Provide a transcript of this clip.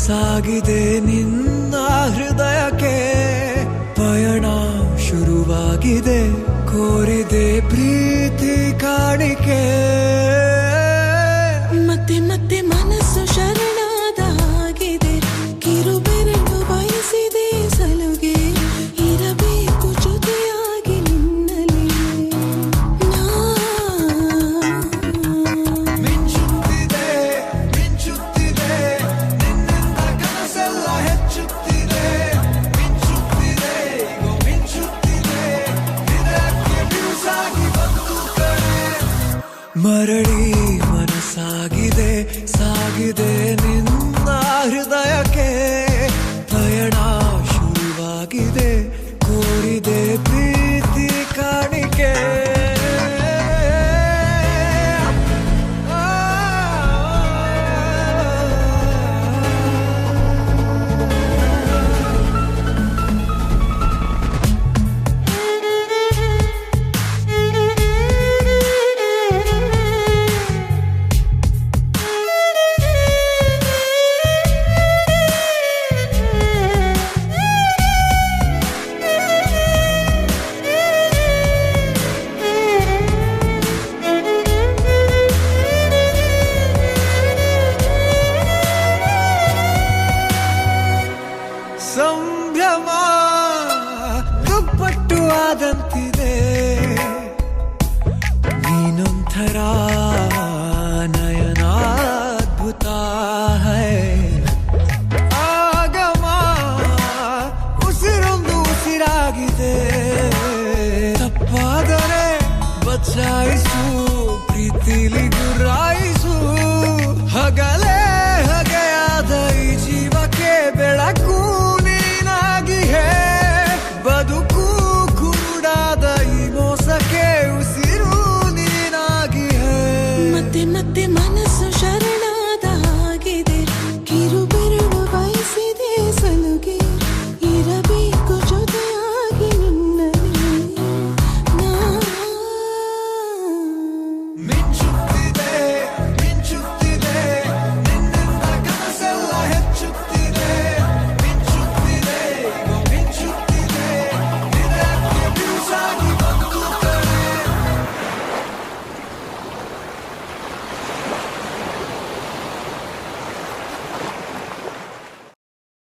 ಸಾಗಿದೆ ನಿನ್ನ ಹೃದಯಕ್ಕೆ ಪಯಣ ಶುರುವಾಗಿದೆ ಕೋರಿದೆ ಪ್ರೀತಿ ಕಾಣಿಕೆ ಮತ್ತೆ ಮತ್ತೆ ಮನಸ್ಸು ಶರಣಾದ ಹಾಗಿದೆ ಕಿರುಬೆರಳು ಬಯಸಿದೆ ಸಲುಗೆ ಇರಬೇಕು ಜೊತೆಯಾಗಿ ನಿನ್ನಲ್ಲಿ ಮಿಂಚುತ್ತಿದೆ ಮಿಂಚುತ್ತಿದೆ ನಿನ್ನಿಂದ ಕನಸೆಲ್ಲ ಹೆಚ್ಚುತ್ತಿದೆ ಮಿಂಚುತ್ತಿದೆ ಈಗ ಮಿಂಚುತ್ತಿದೆ ಹೃದಯಕ್ಕೆ ಬಿರುಸಾಗಿ ಬಂತು ಕಡೆ ಮರಳಿ ಮನಸ್ಸಾಗಿದೆ ಸಾಗಿದೆ ನಿನ್ನ ಹೃದಯಕ್ಕೆ ಪಯಣ ಶುರುವಾಗಿದೆ ಕೋರಿದೆ ಪ್ರೀತಿ ಕಾಣಿಕೆ ಸಂಭ್ರಮ ದುಪ್ಪಟ್ಟು ಆದಂತಿದೆ ನೀನೊಂಥರ ನಯನಾದ್ಭುತ ಹೈ ಆಗಮ ಉಸಿರೊಂದು ಉಸಿರಾಗಿದೆ ತಪ್ಪಾದರೆ ಬಚಾಯಿಸು